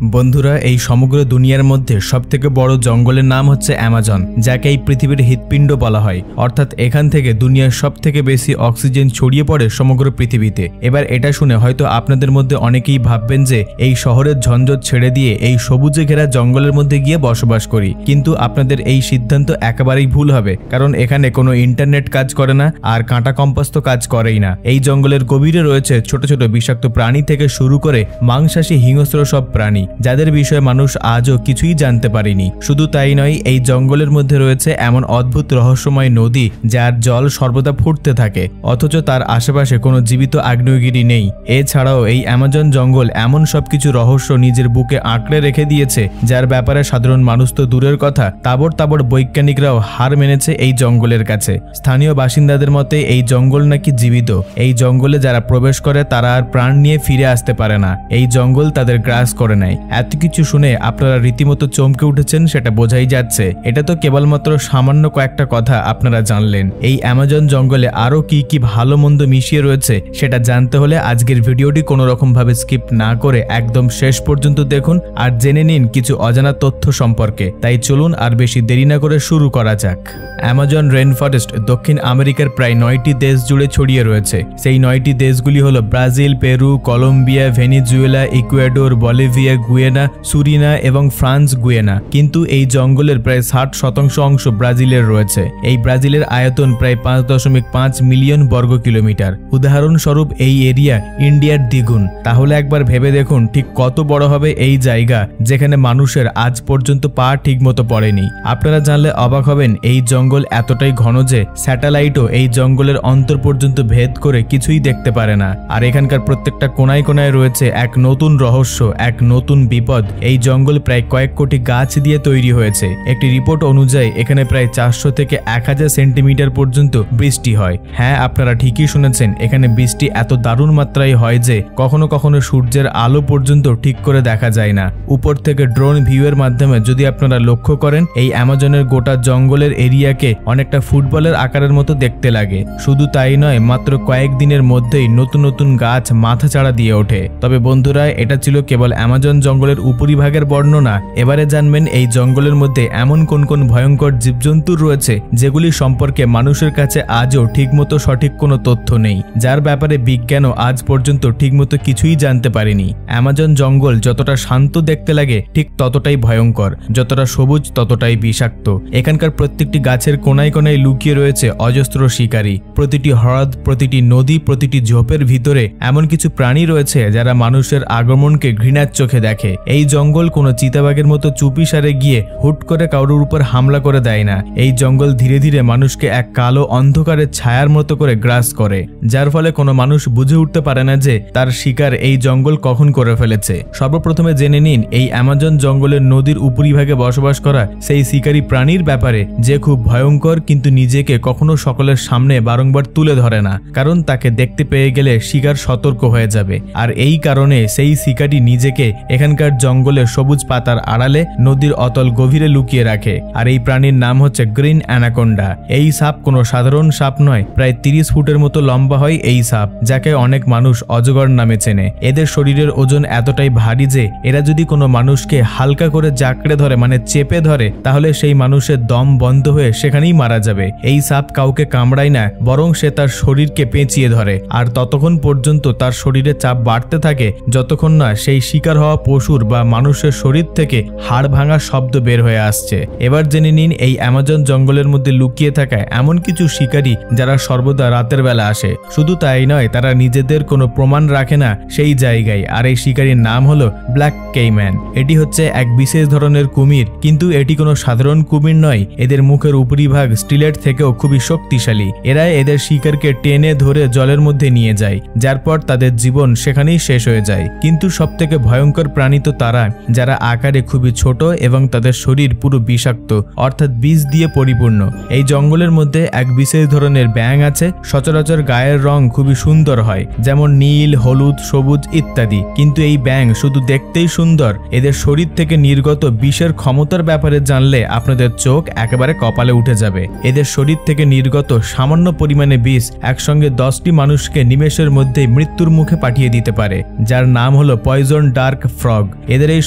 বন্ধুরা, এই সমগ্র দুনিয়ার মধ্যে সবথেকে বড় জঙ্গলের নাম হচ্ছে অ্যামাজন, যাকে এই পৃথিবীর হৃৎপিণ্ড বলা হয়। অর্থাৎ এখান থেকে দুনিয়ার সবথেকে বেশি অক্সিজেন ছড়িয়ে পড়ে সমগ্র পৃথিবীতে। এবার এটা শুনে হয়তো আপনাদের মধ্যে অনেকেই ভাববেন যে এই শহরের ঝঞ্ঝট ছেড়ে দিয়ে এই সবুজে ঘেরা জঙ্গলের মধ্যে গিয়ে বসবাস করি, কিন্তু আপনাদের এই সিদ্ধান্ত একেবারেই ভুল হবে, কারণ এখানে কোনো ইন্টারনেট কাজ করে না, আর কাঁটা কম্পাস তো কাজ করেই না। এই জঙ্গলের গভীরে রয়েছে ছোট ছোট বিষাক্ত প্রাণী থেকে শুরু করে মাংসাশী হিংস্র সব প্রাণী, যাদের বিষয়ে মানুষ আজও কিছুই জানতে পারেনি। শুধু তাই নয়, এই জঙ্গলের মধ্যে রয়েছে এমন অদ্ভুত রহস্যময় নদী যার জল সর্বদা ফুটতে থাকে, অথচ তার আশেপাশে কোনো জীবিত আগ্নেয়গিরি নেই। এছাড়াও এই অ্যামাজন জঙ্গল এমন সবকিছু রহস্য নিজের বুকে আঁকড়ে রেখে দিয়েছে, যার ব্যাপারে সাধারণ মানুষ তো দূরের কথা, তাবড় তাবড় বৈজ্ঞানিকরাও হার মেনেছে এই জঙ্গলের কাছে। স্থানীয় বাসিন্দাদের মতে এই জঙ্গল নাকি জীবিত। এই জঙ্গলে যারা প্রবেশ করে তারা আর প্রাণ নিয়ে ফিরে আসতে পারে না। এই জঙ্গল তাদের গ্রাস করে নেয়। এত কিছু শুনে আপনারা রীতিমতো চমকে উঠেছেন, সেটা বোঝাই যাচ্ছে। এটা তো কেবলমাত্র সামান্য কয়েকটা কথা আপনারা জানলেন। এই অ্যামাজন জঙ্গলে আরো কি কি ভালো মন্দ মিশিয়ে রয়েছে সেটা জানতে হলে আজকের ভিডিওটি কোনো রকম ভাবে স্কিপ না করে একদম শেষ পর্যন্ত দেখুন আর জেনে নিন কিছু অজানা তথ্য সম্পর্কে। তাই চলুন আর বেশি দেরি না করে শুরু করা যাক। অ্যামাজন রেন ফরেস্ট দক্ষিণ আমেরিকার প্রায় 9টি দেশ জুড়ে ছড়িয়ে রয়েছে। সেই 9টি দেশগুলি হলো Brazil, Peru, Colombia, Venezuela, Ecuador, Bolivia, Guyana, Suriname এবং ফ্রান্স গুয়েনা। কিন্তু এই জঙ্গলের প্রায় 60% অংশ ব্রাজিলের রয়েছে। এই ব্রাজিলের আয়তন প্রায় 5.5 মিলিয়ন বর্গ কিলোমিটার। উদাহরণস্বরূপ এই এরিয়া ইন্ডিয়ার দ্বিগুণ। তাহলে একবার ভেবে দেখুন ঠিক কত বড় হবে এই জায়গা, যেখানে মানুষের আজ পর্যন্ত পা ঠিকমতো পড়েনি। আপনারা জানলে অবাক হবেন, এই জঙ্গল এতটাই ঘন যে স্যাটেলাইটও এই জঙ্গলের অন্তর পর্যন্ত ভেদ করে কিছুই দেখতে পারে না। আর এখানকার প্রত্যেকটা কোনায় কোনায় রয়েছে এক নতুন রহস্য, এক নতুন বিপদ। এই জঙ্গল প্রায় কয়েক কোটি গাছ দিয়ে তৈরি হয়েছে। একটি রিপোর্ট অনুযায়ী এখানে প্রায় 400 থেকে 1000 সেন্টিমিটার পর্যন্ত বৃষ্টি হয়। হ্যাঁ, আপনারা ঠিকই শুনেছেন, এখানে বৃষ্টি এত দারুণ মাত্রায় হয় যে কখনো কখনো সূর্যের আলো পর্যন্ত ঠিক করে দেখা যায় না। উপর থেকে ড্রোন ভিউয়ের মাধ্যমে যদি আপনারা লক্ষ্য করেন, এই অ্যামাজনের গোটা জঙ্গলের এরিয়াকে অনেকটা ফুটবলের আকারের মতো দেখতে লাগে। শুধু তাই নয়, মাত্র কয়েকদিনের মধ্যেই নতুন নতুন গাছ মাথাচাড়া দিয়ে ওঠে। তবে বন্ধুরা, এটা ছিল কেবল অ্যামাজন জঙ্গলের উপরিভাগের বর্ণনা। এবারে জানবেন এই জঙ্গলের মধ্যে এমন কোন কোন ভয়ঙ্কর জীবজন্তু রয়েছে যেগুলি সম্পর্কে মানুষের কাছে আজও ঠিকমতো সঠিক কোনো তথ্য নেই, যার ব্যাপারে বিজ্ঞানও আজ পর্যন্ত ঠিকমতো কিছুই জানতে পারেনি। অ্যামাজন জঙ্গল যতটা শান্ত দেখতে লাগে ঠিক ততটাই ভয়ঙ্কর, যতটা সবুজ ততটাই বিষাক্ত। এখানকার প্রত্যেকটি গাছের কোনায় কোনায় লুকিয়ে রয়েছে অজস্র শিকারী। প্রতিটি হ্রদ, প্রতিটি নদী, প্রতিটি ঝোপের ভিতরে এমন কিছু প্রাণী রয়েছে যারা মানুষের আগমনকে ঘৃণার চোখে দেখে। এই জঙ্গল কোনো চিতাবাঘের মতো চুপিসারে গিয়ে হুট করে কারোর উপর হামলা করে দেয় না। এই জঙ্গল ধীরে ধীরে মানুষকে এক কালো অন্ধকারের ছায়ার মতো করে গ্রাস করে, যার ফলে কোনো মানুষ বুঝে উঠতে পারে না যে তার শিকার এই জঙ্গল কখন করে ফেলেছে। সর্বপ্রথমে জেনে নিন এই অ্যামাজন জঙ্গলের নদীর উপরিভাগে বসবাস করা সেই শিকারী প্রাণীর ব্যাপারে, যে খুব ভয়ঙ্কর, কিন্তু নিজেকে কখনো সকলের সামনে বারংবার তুলে ধরে না, কারণ তাকে দেখতে পেয়ে গেলে শিকার সতর্ক হয়ে যাবে। আর এই কারণে সেই শিকারী নিজেকে এখানকার জঙ্গলের সবুজ পাতার আড়ালে নদীর অতল গভীরে লুকিয়ে রাখে। আর এই প্রাণীর নাম হচ্ছে গ্রিন অ্যানাকোন্ডা। এই সাপ কোনো সাধারণ সাপ নয়, প্রায় 30 ফুটের মতো লম্বা হয় এই সাপ, যাকে অনেক মানুষ অজগর নামে চেনে। এদের শরীরের ওজন এতটাই ভারী যে এরা যদি কোনো মানুষকে হালকা করে জাকড়ে ধরে, মানে চেপে ধরে, তাহলে সেই মানুষের দম বন্ধ হয়ে সেখানেই মারা যাবে। এই সাপ কাউকে কামড়ায় না, বরং সে তার শরীরকে পেঁচিয়ে ধরে, আর ততক্ষণ পর্যন্ত তার শরীরে চাপ বাড়তে থাকে যতক্ষণ না সেই শিকার হওয়া পশুর বা মানুষের শরীর থেকে হাড় ভাঙা শব্দ বের হয়ে আসছে। এবার জেনে নিন এই অ্যামাজন জঙ্গলের মধ্যে লুকিয়ে থাকা এমন কিছু শিকারী যারা সর্বদা রাতের বেলা আসে। শুধু তাই নয়, তারা নিজেদের কোনো প্রমাণ রাখে না সেই জায়গায়। আর এই শিকারীর নাম হলো ব্ল্যাক কেইম্যান। এটি হচ্ছে এক বিশেষ ধরনের কুমির, কিন্তু এটি কোনো সাধারণ কুমির নয়। এদের মুখের উপরিভাগ স্টিলের থেকেও খুবই শক্তিশালী। এরা এদের শিকারকে টেনে ধরে জলের মধ্যে নিয়ে যায়, যার পর তাদের জীবন সেখানেই শেষ হয়ে যায়। কিন্তু সবথেকে ভয়ঙ্কর প্রাণী তো তারা যারা আকারে খুবই ছোট এবং তাদের শরীর পুরো বিষাক্ত, অর্থাৎ বিষ দিয়ে পরিপূর্ণ। এই জঙ্গলের মধ্যে এক বিশেষ ধরনের ব্যাঙ আছে। সচরাচর গায়ের রং খুবই সুন্দর হয়, যেমন নীল, হলুদ, সবুজ ইত্যাদি। কিন্তু এই ব্যাঙ শুধু দেখতেই সুন্দর, এদের শরীর থেকে নির্গত বিষের ক্ষমতার ব্যাপারে জানলে আপনাদের চোখ একেবারে কপালে উঠে যাবে। এদের শরীর থেকে নির্গত সামান্য পরিমাণে বিষ একসঙ্গে 10টি মানুষকে নিমেষের মধ্যেই মৃত্যুর মুখে পাঠিয়ে দিতে পারে, যার নাম হলো পয়জন ডার্ক ফ্রগ। এদের এই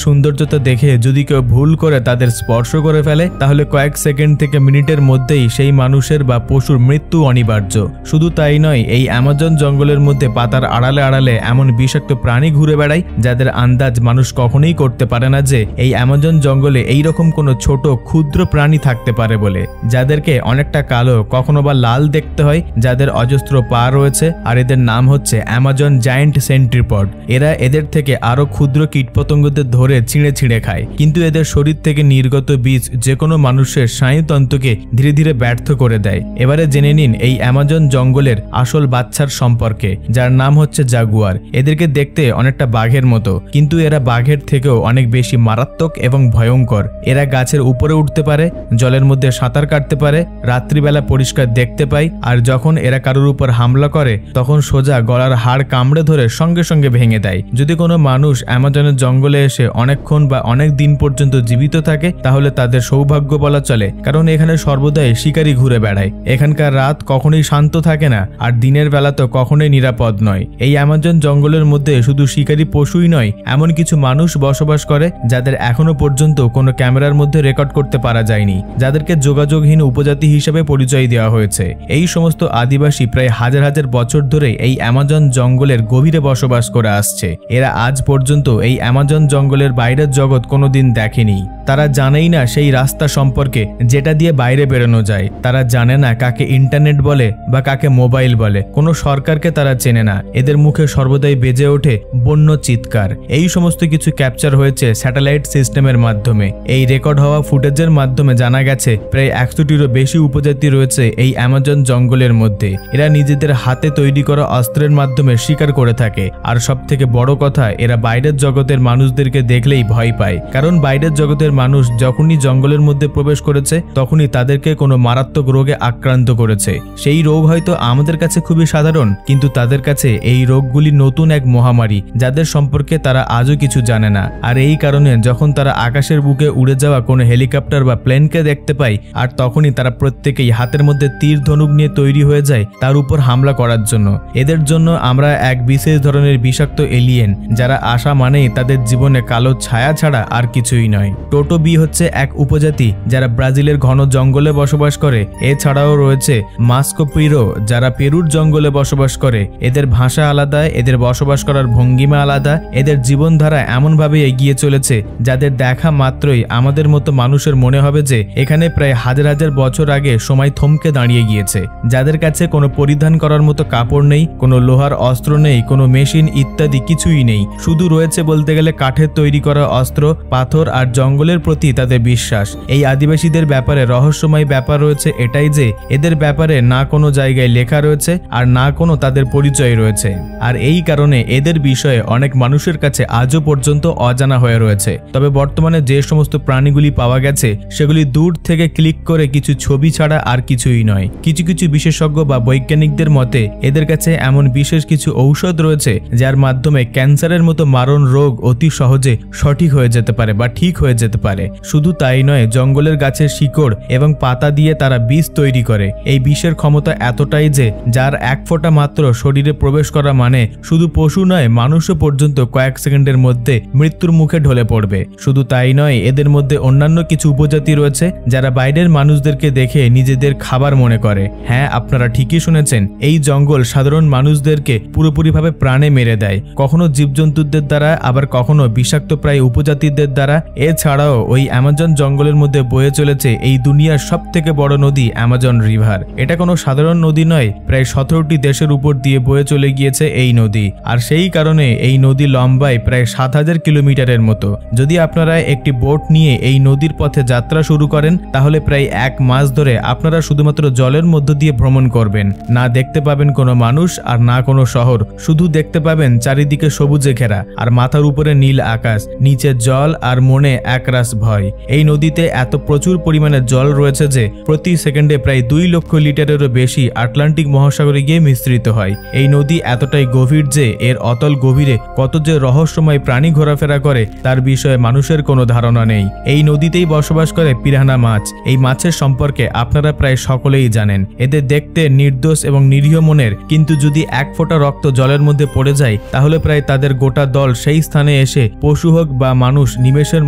সৌন্দর্যতা দেখে যদি কেউ ভুল করে তাদের স্পর্শ করে ফেলে তাহলে কয়েক সেকেন্ড থেকে মিনিটের মধ্যেই সেই মানুষের বা পশুর মৃত্যু অনিবার্য। শুধু তাই নয়, এই অ্যামাজন জঙ্গলের মধ্যে পাতার আড়ালে আড়ালে এমন বিষাক্ত প্রাণী ঘুরে বেড়ায় যাদের আন্দাজ মানুষ কখনোই করতে পারে না যে এই অ্যামাজন জঙ্গলে এইরকম কোনো ছোট ক্ষুদ্র প্রাণী থাকতে পারে বলে, যাদেরকে অনেকটা কালো কখনো বা লাল দেখতে হয়, যাদের অজস্র পা রয়েছে, আর এদের নাম হচ্ছে অ্যামাজন জায়ান্ট সেন্ট্রিপড। এরা এদের থেকে আরো ক্ষুদ্র কীটপতঙ্গদের ধরে ছিঁড়ে ছিঁড়ে খায়, কিন্তু এদের শরীর থেকে নির্গত বীজ যে কোনো মানুষের স্নায়ুতন্ত্রকে ধীরে ধীরে ব্যর্থ করে দেয়। এবারে জেনে নিন এই অ্যামাজন জঙ্গলের আসল বাচ্চার সম্পর্কে, যার নাম হচ্ছে জাগুয়ার। এদেরকে দেখতে অনেকটা বাঘের মতো, কিন্তু এরা বাঘের থেকেও অনেক বেশি মারাত্মক এবং ভয়ঙ্কর। এরা গাছের উপরে উঠতে পারে, জলের মধ্যে সাঁতার কাটতে পারে, রাত্রিবেলা পরিষ্কার দেখতে পায়, আর যখন এরা কারোর উপর হামলা করে তখন সোজা গলার হাড় কামড়ে ধরে সঙ্গে সঙ্গে ভেঙে দেয়। যদি কোনো মানুষ অ্যামাজনের জঙ্গলে এসে অনেকক্ষণ বা অনেক দিন পর্যন্ত জীবিত থাকে তাহলে তাদের সৌভাগ্য বলা চলে, কারণ এখানে সর্বদাই শিকারী ঘুরে বেড়ায়। এখানকার রাত কখনোই শান্ত থাকে না, আর দিনের বেলা তো কখনোই নিরাপদ নয়। এই অ্যামাজন জঙ্গলের মধ্যে শুধু শিকারী পশুই নয়, এমন কিছু মানুষ বসবাস করে যাদের এখনো পর্যন্ত কোনো ক্যামেরার মধ্যে রেকর্ড করতে পারা যায়নি, যাদেরকে যোগাযোগহীন উপজাতি হিসেবে পরিচয় দেওয়া হয়েছে। এই সমস্ত আদিবাসী প্রায় হাজার হাজার বছর ধরে এই অ্যামাজন জঙ্গলের গভীরে বসবাস করে আসছে। এরা আজ পর্যন্ত এই অ্যামাজন জঙ্গলের বাইরের জগৎ কোনোদিন দেখেনি। তারা জানেই না সেই রাস্তা সম্পর্কে যেটা দিয়ে বাইরে বেরোনো যায়। তারা জানে না কাকে ইন্টারনেট বলে বা কাকে মোবাইল বলে। কোনো সরকারকে তারা চেনে না। এদের মুখে সর্বদাই বেজে ওঠে বন্য চিৎকার। এই সমস্ত কিছু ক্যাপচার হয়েছে স্যাটেলাইট সিস্টেমের মাধ্যমে। এই রেকর্ড হওয়া ফুটেজের মাধ্যমে জানা গেছে প্রায় 100টিরও বেশি উপজাতি রয়েছে এই অ্যামাজন জঙ্গলের মধ্যে। এরা নিজেদের হাতে তৈরি করা অস্ত্রের মাধ্যমে শিকার করে থাকে। আর সব থেকে বড় কথা, এরা বাইরের জগতের মানুষদেরকে দেখলেই ভয় পায়, কারণ বাইরের জগতের মানুষ যখনই জঙ্গলের মধ্যে প্রবেশ করেছে তখনই তাদেরকে কোনো মারাত্মক রোগে আক্রান্ত করেছে। সেই রোগ হয়তো আমাদের কাছে খুবই সাধারণ, কিন্তু তাদের কাছে এই রোগগুলি নতুন এক মহামারী, যাদের সম্পর্কে তারা আজও কিছু জানে না। আর এই কারণে যখন তারা আকাশের বুকে উড়ে যাওয়া কোনো হেলিকপ্টার বা প্লেনকে দেখতে পায়, আর তখনই তারা প্রত্যেকেই হাতের মধ্যে তীর ধনুক নিয়ে তৈরি হয়ে যায় তার উপর হামলা করার জন্য। এদের জন্য আমরা এক বিশেষ ধরনের বিষাক্ত এলিয়েন, যারা আসা মানেই তাদের জীবনে কালো ছায়া ছাড়া আর কিছুই নয়। টোটো বি হচ্ছে এক উপজাতি যারা ব্রাজিলের ঘন জঙ্গলে বসবাস করে। এছাড়াও রয়েছে মাস্কোপিরো, যারা পেরুর জঙ্গলে বসবাস করে। এদের ভাষা আলাদা, এদের বসবাস করার ভঙ্গিমা আলাদা, এদের জীবনধারা এমনভাবে এগিয়ে চলেছে যাদের দেখা মাত্রই আমাদের মতো মানুষের মনে হবে যে এখানে প্রায় হাজার হাজার বছর আগে সময় থমকে দাঁড়িয়ে গিয়েছে। যাদের কাছে কোনো পরিধান করার মতো কাপড় নেই, কোনো লোহার অস্ত্র নেই, কোনো মেশিন ইত্যাদি কিছুই নেই। শুধু রয়েছে বলতে গেলে কাঠের তৈরি করা অস্ত্র, পাথর আর জঙ্গলের প্রতি তাদের বিশ্বাস। এই আদিবাসীদের ব্যাপারে রহস্যময় ব্যাপার রয়েছে এটাই যে এদের ব্যাপারে না কোনো জায়গায় লেখা রয়েছে আর না কোনো তাদের পরিচয় রয়েছে। আর এই কারণে এদের বিষয়ে অনেক মানুষের কাছে আজও পর্যন্ত অজানা হয়ে রয়েছে। তবে বর্তমানে যে সমস্ত প্রাণীগুলি পাওয়া গেছে সেগুলি দূর থেকে ক্লিক করে কিছু ছবি ছাড়া আর কিছুই নয়। কিছু কিছু বিশেষজ্ঞ বা বৈজ্ঞানিকদের মতে এদের কাছে এমন বিশেষ কিছু ঔষধ রয়েছে যার মাধ্যমে ক্যান্সারের মতো মারণ রোগ অতি সহজে সঠিক হয়ে যেতে পারে বা ঠিক হয়ে যেতে পারে। শুধু তাই নয়, জঙ্গলের গাছের শিকড় এবং পাতা দিয়ে তারা বিষ তৈরি করে। এই বিষের ক্ষমতা এতটাই যে যার এক ফোঁটা মাত্র শরীরে প্রবেশ করা মানে শুধু পশু নয়, মানুষও পর্যন্ত কয়েক সেকেন্ডের মধ্যে মৃত্যুর মুখে ঢলে পড়বে। শুধু তাই নয়, এদের মধ্যে অন্যান্য কিছু উপজাতি রয়েছে যারা বাইরের মানুষদেরকে দেখে নিজেদের খাবার মনে করে। হ্যাঁ, আপনারা ঠিকই শুনেছেন, এই জঙ্গল সাধারণ মানুষদেরকে পুরোপুরিভাবে প্রাণে মেরে দেয়, কখনো জীবজন্তুদের দ্বারা, আবার কখনো বিষাক্ত প্রায় উপজাতিদের দ্বারা। এছাড়াও ওই অ্যামাজন জঙ্গলের মধ্যে বয়ে চলেছে এই দুনিয়ার সব থেকে বড় নদী অ্যামাজন রিভার। এটা কোনো সাধারণ নদী নয়, প্রায় 17টি দেশের উপর দিয়ে বয়ে চলে গিয়েছে এই নদী। আর সেই কারণে এই নদী লম্বায় প্রায় 7000 কিলোমিটারের মতো। যদি আপনারা একটি বোট নিয়ে এই নদীর পথে যাত্রা শুরু করেন তাহলে প্রায় 1 মাস ধরে আপনারা শুধুমাত্র জলের মধ্য দিয়ে ভ্রমণ করবেন। না দেখতে পাবেন কোনো মানুষ আর না কোনো শহর, শুধু দেখতে পাবেন চারিদিকে সবুজে ঘেরা আর মাথার উপরে নীল আকাশ, নিচে জল আর মনে এক সার্কারাস ভয়। এই নদীতে এত প্রচুর পরিমাণে জল রয়েছে যে প্রতি সেকেন্ডে প্রায় 2 লক্ষ লিটারেরও বেশি আটলান্টিক মহাসাগরে গিয়ে মিশ্রিত হয়। এই নদী এতটাই গভীর যে এর অতল গভীরে কত যে রহস্যময় প্রাণী ঘোরাফেরা করে তার বিষয়ে মানুষের কোনো ধারণা নেই। এই নদীতেই বসবাস করে পিরানা মাছ। এই মাছের সম্পর্কে আপনারা প্রায় সকলেই জানেন। এদের দেখতে নির্দোষ এবং নিরীহ মনের, কিন্তু যদি এক ফোঁটা রক্ত জলের মধ্যে পড়ে যায় তাহলে প্রায় তাদের গোটা দল সেই স্থানে এসে পশু হোক বা মানুষ নিমেষের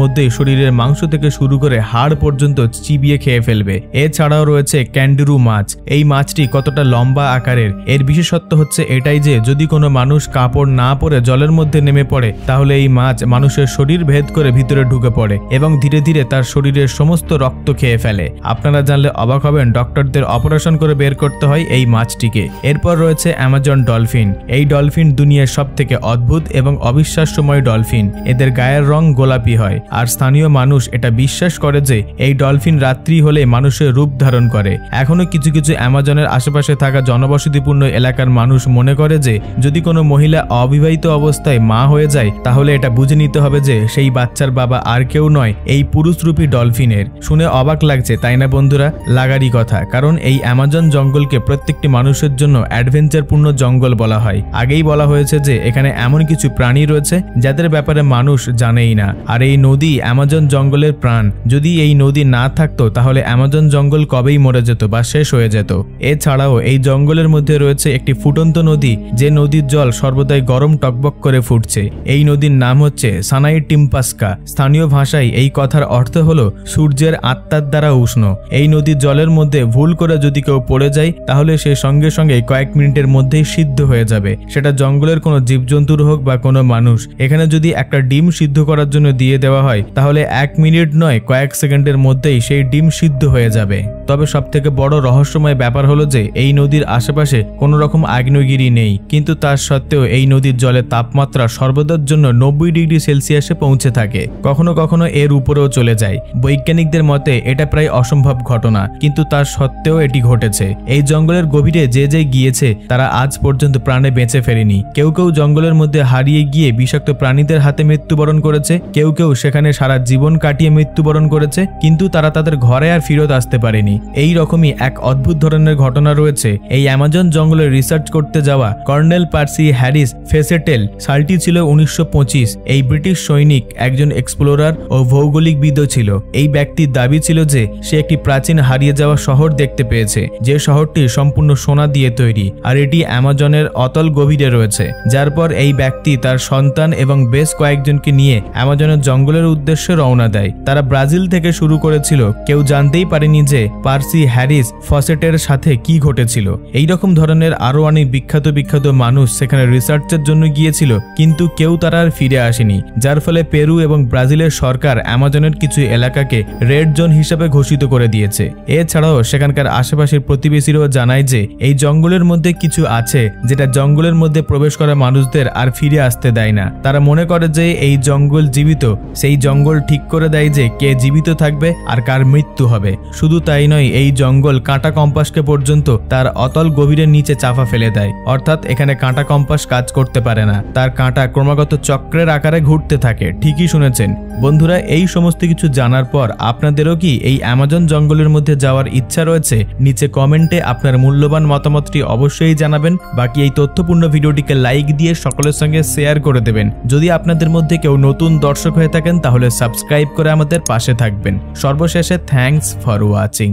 মধ্যেই শরীরের মাংস থেকে শুরু করে হাড় পর্যন্ত চিবিয়ে খেয়ে ফেলবে। এছাড়াও রয়েছে ক্যান্ডুরু মাছ। এই মাছটি কতটা লম্বা আকারের। এর বিশেষত্ব হচ্ছে এটাই যে যদি কোনো মানুষ কাপড় না পরে জলের মধ্যে নেমে পড়ে তাহলে এই মাছ মানুষের শরীর ভেদ করে ভিতরে ঢুকে পড়ে এবং ধীরে ধীরে তার শরীরের সমস্ত রক্ত খেয়ে ফেলে। আপনারা জানলে অবাক হবেন, ডক্টরদের অপারেশন করে বের করতে হয় এই মাছটিকে। এরপর রয়েছে অ্যামাজন ডলফিন। এই ডলফিন দুনিয়ার সব থেকে অদ্ভুত এবং অবিশ্বাস্যময় ডলফিন। এদের গায়ের রং গোলাপি হয় আর স্থানীয় মানুষ এটা বিশ্বাস করে যে এই ডলফিন রাত্রি হলে মানুষের রূপ ধারণ করে। এখনো কিছু কিছু অ্যামাজনের আশেপাশে থাকা জনবসতিপূর্ণ এলাকার মানুষ মনে করে যে যদি কোনো মহিলা অবিবাহিত অবস্থায় মা হয়ে যায় তাহলে এটা বুঝে নিতে হবে যে সেই বাচ্চার বাবা আর কেউ নয়, এই পুরুষরূপী ডলফিনের। শুনে অবাক লাগছে তাই না বন্ধুরা? লাগারই কথা, কারণ এই অ্যামাজন জঙ্গলকে প্রত্যেকটি মানুষের জন্য অ্যাডভেঞ্চারপূর্ণ জঙ্গল বলা হয়। আগেই বলা হয়েছে যে এখানে এমন কিছু প্রাণী রয়েছে যাদের ব্যাপারে মানুষ জানেই না। আর এই নদী অ্যামাজন জঙ্গলের প্রাণ। যদি এই নদী না থাকতো তাহলে অ্যামাজন জঙ্গল কবেই মরে যেত বা শেষ হয়ে যেত। এছাড়াও এই জঙ্গলের মধ্যে রয়েছে একটি ফুটন্ত নদী, যে নদীর জল সর্বদাই গরম টকবক করে ফুটছে। এই নদীর নাম হচ্ছে সানাই টিম্পাস্কা। স্থানীয় ভাষায় এই কথার অর্থ হলো সূর্যের আত্মার দ্বারা উষ্ণ। এই নদীর জলের মধ্যে ভুল করে যদি কেউ পড়ে যায় তাহলে সে সঙ্গে সঙ্গে কয়েক মিনিটের মধ্যেই সিদ্ধ হয়ে যাবে। সেটা জঙ্গলের কোনো জীবজন্তুর হোক বা কোনো মানুষ। এখানে যদি একটা ডিম সিদ্ধ করার জন্য দিয়ে দেওয়া হয় তাহলে 1 মিনিট নয় কয়েক সেকেন্ডের মধ্যেই সেই ডিম সিদ্ধ হয়ে যাবে। তবে সবথেকে বড় রহস্যময় ব্যাপার হলো যে এই নদীর আশেপাশে কোনো রকম আগ্নেয়গিরি নেই, কিন্তু তার সত্ত্বেও এই নদীর জলের তাপমাত্রা সর্বদার জন্য 90 ডিগ্রি সেলসিয়াসে পৌঁছে থাকে। কখনো কখনো এর উপরেও চলে যায়। বৈজ্ঞানিকদের মতে এটা প্রায় অসম্ভব ঘটনা, কিন্তু তার সত্ত্বেও এটি ঘটেছে। এই জঙ্গলের গভীরে যে যে গিয়েছে তারা আজ পর্যন্ত প্রাণে বেঁচে ফেরেনি। কেউ কেউ জঙ্গলের মধ্যে হারিয়ে গিয়ে বিষাক্ত প্রাণীদের হাতে মৃত্যুবরণ করেছে, কেউ কেউ সেখানে সারা জীবন কাটিয়ে মৃত্যুবরণ করেছে, কিন্তু তারা তাদের ঘরে আর ফিরত আসতে পারেনি। এই রকমই এক অদ্ভুত ধরনের ঘটনা রয়েছে এই অ্যামাজন জঙ্গলে রিসার্চ করতে যাওয়া কর্নেল পার্সি হ্যারিস ফেসেটেল। সালটি ছিল 1925। এই ব্রিটিশ সৈনিক একজন এক্সপ্লোরার ও ভৌগোলিকবিদও ছিল। এই ব্যক্তির দাবি ছিল যে সে একটি প্রাচীন হারিয়ে যাওয়া শহর দেখতে পেয়েছে, যে শহরটি সম্পূর্ণ সোনা দিয়ে তৈরি আর এটি অ্যামাজনের অতল গভীরে রয়েছে। যার পর এই ব্যক্তি তার সন্তান এবং বেশ কয়েকজনকে নিয়ে অ্যামাজনের জঙ্গলের উদ্দেশ্যে রওনা দেয়। তারা ব্রাজিল থেকে শুরু করেছিল। কেউ জানতেই পারেনি যে পার্সি হ্যারিস ফসেটের সাথে কি ঘটেছিল। এই রকম ধরনের আরো অনেক বিখ্যাত মানুষ সেখানে রিসার্চের জন্য গিয়েছিল, কিন্তু কেউ তারা আর ফিরে আসেনি। যার ফলে পেরু এবং ব্রাজিলের সরকার অ্যামাজনের কিছু এলাকাকে রেড জোন হিসেবে ঘোষিত করে দিয়েছে। এছাড়াও সেখানকার আশেপাশের প্রতিবেশীরাও জানায় যে এই জঙ্গলের মধ্যে কিছু আছে যেটা জঙ্গলের মধ্যে প্রবেশ করা মানুষদের আর ফিরে আসতে দেয় না। তারা মনে করে যে এই জঙ্গল জীবিত, সেই জঙ্গল ঠিক করে দেয় যে কে জীবিত থাকবে আর কার মৃত্যু হবে। শুধু তাই নয়, এই জঙ্গল কাঁটা কম্পাসকে পর্যন্ত তার অতল গভীরের নিচে চাপা ফেলে দেয়। অর্থাৎ এখানে কাঁটা কম্পাস কাজ করতে পারে না, তার কাঁটা ক্রমাগত চক্রের আকারে ঘুরতে থাকে। ঠিকই শুনেছেন বন্ধুরা। এই সমস্ত কিছু জানার পর আপনাদেরও কি এই অ্যামাজন জঙ্গলের মধ্যে যাওয়ার ইচ্ছা রয়েছে? নিচে কমেন্টে আপনার মূল্যবান মতামতটি অবশ্যই জানাবেন। বাকি এই তথ্যপূর্ণ ভিডিওটিকে লাইক দিয়ে সকলের সঙ্গে শেয়ার করে দেবেন। যদি আপনাদের মধ্যে কেউ নতুন দর্শক হয়ে থাকেন তাহলে সাবস্ক্রাইব করে আমাদের পাশে থাকবেন। সর্বশেষে থ্যাঙ্কস ফর ওয়াচিং।